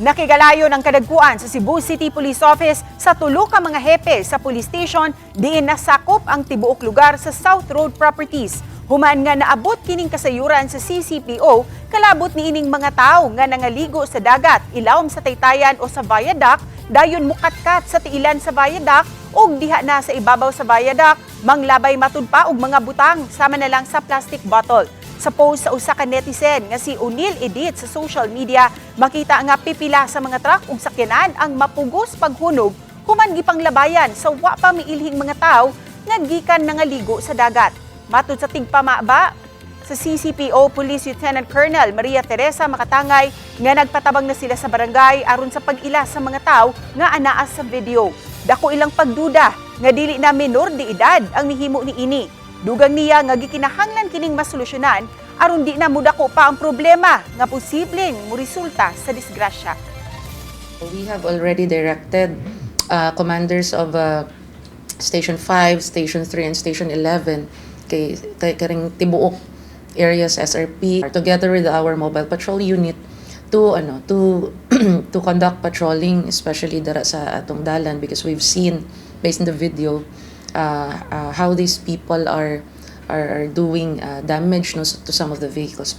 Nakigalayo ng kadagkuan sa Cebu City Police Office sa tulo ka mga hepe sa police station diin nasakop ang tibuok lugar sa South Road Properties. Human nga naabot kining kasayuran sa CCPO, kalabot ni ining mga tao nga nangaligo sa dagat, ilawom sa taytayan o sa viaduct, dayon mukatkat sa tiilan sa viaduct ug diha na sa ibabaw sa viaduct, manglabay matud pa og mga butang sama na lang sa plastic bottle. Sa post sa usa ka netizen nga si Unil Edit sa social media, makita nga pipila sa mga truck ug sakyanan ang mapugos paghunog human gipanglabayan sa wa pa miilhing mga tawo nga gikan nangaligo sa dagat. Matud sa tigpamaba sa CCPO Police Lieutenant Colonel Maria Teresa Makatangay nga nagpatabang na sila sa barangay aron sa pag-ila sa mga tawo nga anaa sa video. Dako ilang pagduda nga dili na menor de edad ang mihimo ni ini. Dugang niya nga gikinahanglan kining masolusyonan aron di na mudako pa ang problema nga posibleng moresulta sa disgrasya. We have already directed commanders of Station 5, Station 3, and Station 11 kay karing tibuok areas SRP together with our mobile patrol unit to to conduct patrolling, especially dara sa atong dalan, because we've seen based on the video how these people are doing damage to some of the vehicles.